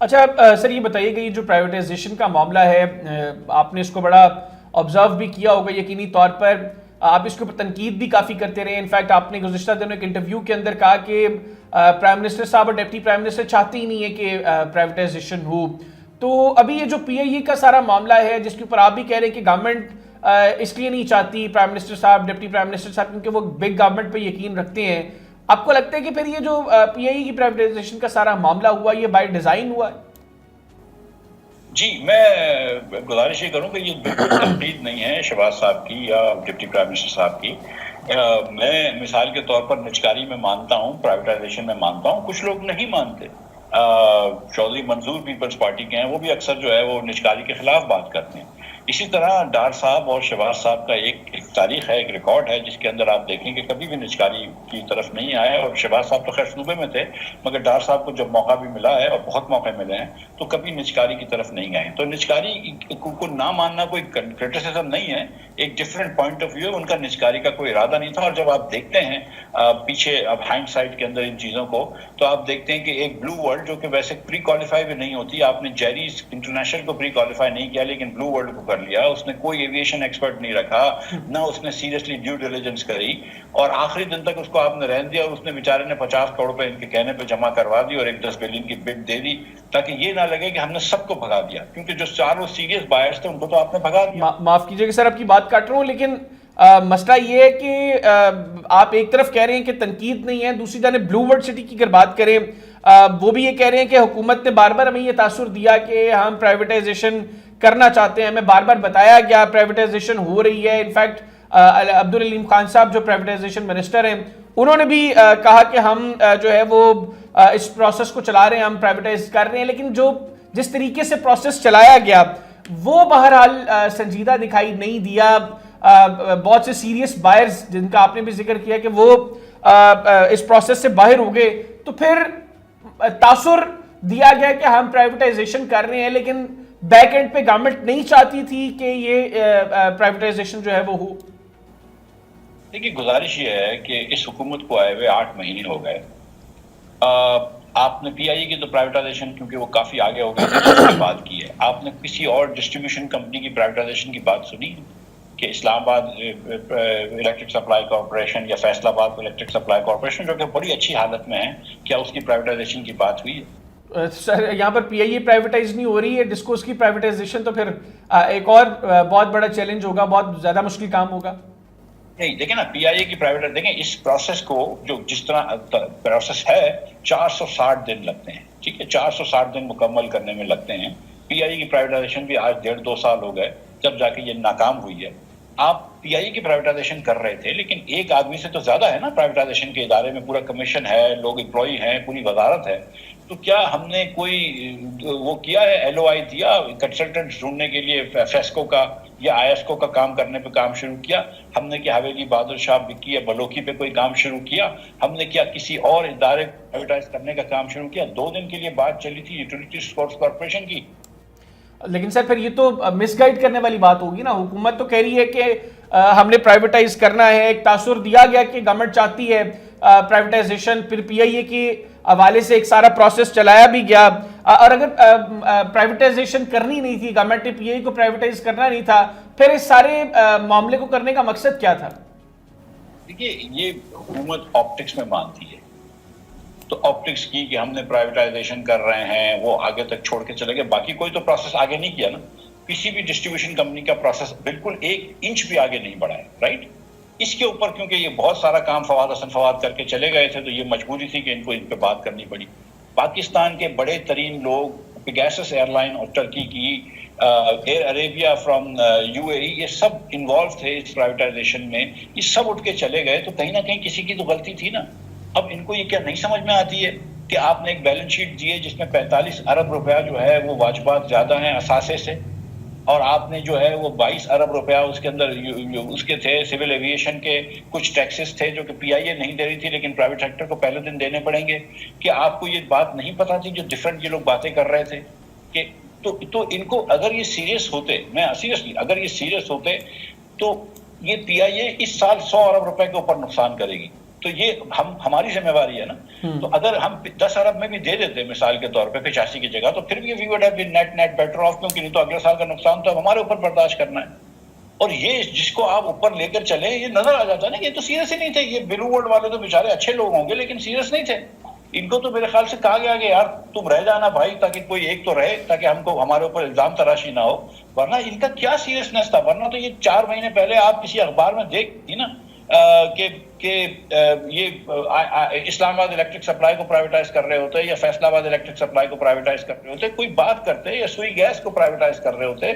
अच्छा सर ये बताइए कि ये जो प्राइवेटाइजेशन का मामला है आपने इसको बड़ा ऑब्जर्व भी किया होगा यकीनी तौर पर। आप इसके ऊपर तनकीद भी काफ़ी करते रहे। इनफैक्ट आपने गुज़िश्ता दिनों एक इंटरव्यू के अंदर कहा कि प्राइम मिनिस्टर साहब और डिप्टी प्राइम मिनिस्टर चाहते ही नहीं है कि प्राइवेटाइजेशन हो। तो अभी ये जो पीआईए का सारा मामला है जिसके ऊपर आप भी कह रहे हैं कि गवर्नमेंट इसलिए नहीं चाहती, प्राइम मिनिस्टर साहब, डिप्टी प्राइम मिनिस्टर साहब, क्योंकि वो बिग गवर्नमेंट पर यकीन रखते हैं। आपको लगता है कि फिर ये जो पीआईए की प्राइवेटाइजेशन का सारा मामला हुआ ये बाय डिजाइन हुआ है? जी, मैं गुजारिश ये करूं कि ये बिल्कुल तनकीद नहीं है शहबाज साहब की या डिप्टी प्राइम मिनिस्टर साहब की। मैं मिसाल के तौर पर निजकारी में मानता हूं, प्राइवेटाइजेशन में मानता हूं, कुछ लोग नहीं मानते। चौधरी मंजूर पीपल्स पार्टी के हैं, वो भी अक्सर जो है वो निजकारी के खिलाफ बात करते हैं। इसी तरह डार साहब और शहबाज साहब का एक तारीख है, एक रिकॉर्ड है, जिसके अंदर आप देखें कि कभी भी निजकारी की तरफ नहीं आए। और शहबाज साहब तो खैर सूबे में थे, मगर डार साहब को जब मौका भी मिला है और बहुत मौके मिले हैं तो कभी निजकारी की तरफ नहीं गए। तो निजकारी को ना मानना कोई क्रिटिसिज्म नहीं है, एक डिफरेंट पॉइंट ऑफ व्यू, उनका निजकारी का कोई इरादा नहीं था। और जब आप देखते हैं पीछे अब हाइंडसाइट के अंदर इन चीजों को, तो आप देखते हैं कि एक ब्लू वर्ल्ड जो कि वैसे प्री क्वालिफाई भी नहीं होती, आपने जेरीज इंटरनेशनल को प्री क्वालिफाई नहीं किया लेकिन ब्लू वर्ल्ड को कर लिया। उसने कोई एविएशन एक्सपर्ट नहीं रखा, ना उसने सीरियसली ड्यू डिलिजेंस करी, और आखिरी दिन तक उसको आपने रहने दिया। और उसने बेचारे ने 50 करोड़ रुपए इनके कहने पे जमा करवा दी और एक 10 बिलियन की बिड दे दी, ताकि ये ना लगे कि हमने सबको भगा दिया, क्योंकि जो चारों सीरियस बायर्स थे उनको तो आपने भगा दिया। माफ कीजिएगा सर आपकी बात काट रहा हूं, लेकिन मसला ये है कि आप एक तरफ कह रहे हैं कि तनकीद नहीं है, दूसरी जाने ब्लू वर्ल्ड सिटी की अगर बात करें वो भी ये कह रहे हैं कि हुकूमत ने बार बार हमें ये तासुर दिया कि हम प्राइवेटाइजेशन करना चाहते हैं, हमें बार बार बताया गया प्राइवेटाइजेशन हो रही है। इनफैक्ट अब्दुल अलीम खान साहब जो प्राइवेटाइजेशन मिनिस्टर हैं उन्होंने भी कहा कि हम जो है वो इस प्रोसेस को चला रहे हैं, हम प्राइवेटाइज कर रहे हैं। लेकिन जो जिस तरीके से प्रोसेस चलाया गया वो बहरहाल संजीदा दिखाई नहीं दिया। बहुत से सीरियस बायर्स जिनका आपने भी जिक्र किया कि वो इस प्रोसेस से बाहर हो गए, तो फिर तासुर दिया गया कि हम प्राइवेटाइजेशन कर रहे हैं, लेकिन बैक एंड पे गवर्नमेंट नहीं चाहती थी कि ये प्राइवेटाइजेशन जो है वो हो। देखिए, गुजारिश ये है कि इस हुकूमत को आए हुए 8 महीने हो गए। आपने पीआईए की तो प्राइवेटाइजेशन, क्योंकि वो काफी आगे हो गए थे, उसके बाद की है। आपने किसी और डिस्ट्रीब्यूशन कंपनी की प्राइवेटाइजेशन की बात सुनी कि इस्लामाबाद इलेक्ट्रिक सप्लाई कॉर्पोरेशन या फैसलाबाद इलेक्ट्रिक सप्लाई कॉर्पोरेशन, जो कि बड़ी अच्छी हालत में है, क्या उसकी प्राइवेटाइजेशन की बात हुई है? सर यहाँ पर पीआईए प्राइवेटाइज नहीं हो रही है, डिस्कोस की प्राइवेटाइजेशन तो फिर एक और बहुत बड़ा चैलेंज होगा, बहुत ज्यादा मुश्किल काम होगा। नहीं, देखें ना, पीआईए की प्राइवेट, देखें इस प्रोसेस को, जो जिस तरह प्रोसेस है, 460 दिन लगते हैं, ठीक है, 460 दिन मुकम्मल करने में लगते हैं। पीआईए की प्राइवेटाइजेशन भी आज 1.5-2 साल हो गए जब जाके ये नाकाम हुई है। आप पीआईए की प्राइवेटाइजेशन कर रहे थे, लेकिन एक आदमी से तो ज्यादा है ना प्राइवेटाइजेशन के इदारे में, पूरा कमीशन है, लोग एम्प्लॉई हैं, पूरी वजारत है। तो क्या हमने कोई वो किया है, एलओआई दिया कंसल्टेंट ढूंढने के लिए, फेस्को का या आईएसको का काम करने पे काम शुरू किया हमने? क्या हवेली बहादुर शाह विक्की या बलोकी पे कोई काम शुरू किया हमने? क्या किसी और इदारे प्राइवेटाइज करने का काम शुरू किया? 2 दिन के लिए बात चली थी यूटिलिटी स्पोर्ट्स कॉर्पोरेशन की। लेकिन सर फिर ये तो मिसगाइड करने वाली बात होगी ना। हुकूमत तो कह रही है कि हमने प्राइवेटाइज करना है, एक तासुर दिया गया कि गवर्नमेंट चाहती है प्राइवेटाइजेशन, फिर पीआईए के हवाले से एक सारा प्रोसेस चलाया भी गया। और अगर प्राइवेटाइजेशन करनी नहीं थी, गवर्नमेंट ने पीआईए को प्राइवेटाइज करना नहीं था, फिर इस सारे मामले को करने का मकसद क्या था? देखिए, ये हुकूमत ऑप्टिक्स में मानती है, तो ऑप्टिक्स की कि हमने प्राइवेटाइजेशन कर रहे हैं, वो आगे तक छोड़ के चले गए, बाकी कोई तो प्रोसेस आगे नहीं किया ना। किसी भी डिस्ट्रीब्यूशन कंपनी का प्रोसेस बिल्कुल 1 इंच भी आगे नहीं बढ़ा है, राइट? इसके ऊपर क्योंकि ये बहुत सारा काम फवाद हसन फवाद करके चले गए थे, तो ये मजबूरी थी कि इनको इन पे बात करनी पड़ी। पाकिस्तान के बड़े तरीन लोग, पेगासस एयरलाइन और टर्की की, एयर अरेबिया फ्रॉम यूएई, ये सब इन्वॉल्व थे इस प्राइवेटाइजेशन में। ये सब उठ के चले गए, तो कहीं ना कहीं किसी की तो गलती थी ना। अब इनको ये क्या नहीं समझ में आती है कि आपने एक बैलेंस शीट दी है जिसमें 45 अरब रुपया जो है वो वाजबात ज्यादा हैं असासे से, और आपने जो है वो 22 अरब रुपया उसके अंदर उसके थे सिविल एविएशन के कुछ टैक्सेस थे जो कि पीआईए नहीं दे रही थी, लेकिन प्राइवेट सेक्टर को पहले दिन देने पड़ेंगे। कि आपको ये बात नहीं पता थी जो डिफरेंट ये लोग बातें कर रहे थे कि तो इनको, अगर ये सीरियस होते, मैं सीरियसली, अगर ये सीरियस होते तो ये पीआईए इस साल 100 अरब रुपए के ऊपर नुकसान करेगी। तो ये हमारी जिम्मेवारी है ना। तो अगर हम 10 अरब में भी दे देते मिसाल के तौर पे 85 की जगह, तो फिर भी we would have been net better off, क्योंकि नहीं तो अगले साल का नुकसान तो हमारे ऊपर बर्दाश्त करना है। और ये जिसको आप ऊपर लेकर चले, ये नजर आ जाता है ना कि ये तो सीरियस ही नहीं थे। ये ब्लू वर्ल्ड वाले तो बेचारे अच्छे लोग होंगे लेकिन सीरियस नहीं थे। इनको तो मेरे ख्याल से कहा गया कि यार तुम रह जाना भाई, ताकि कोई एक तो रहे, ताकि हमको हमारे ऊपर इल्जाम तराशी ना हो। वरना इनका क्या सीरियसनेस था? वरना तो ये 4 महीने पहले आप किसी अखबार में देखती ना कि ये इस्लामाबाद इलेक्ट्रिक सप्लाई को प्राइवेटाइज कर रहे होते या फैसलाबाद इलेक्ट्रिक सप्लाई को प्राइवेटाइज कर रहे होते, कोई बात करते या सुई गैस को प्राइवेटाइज कर रहे होते,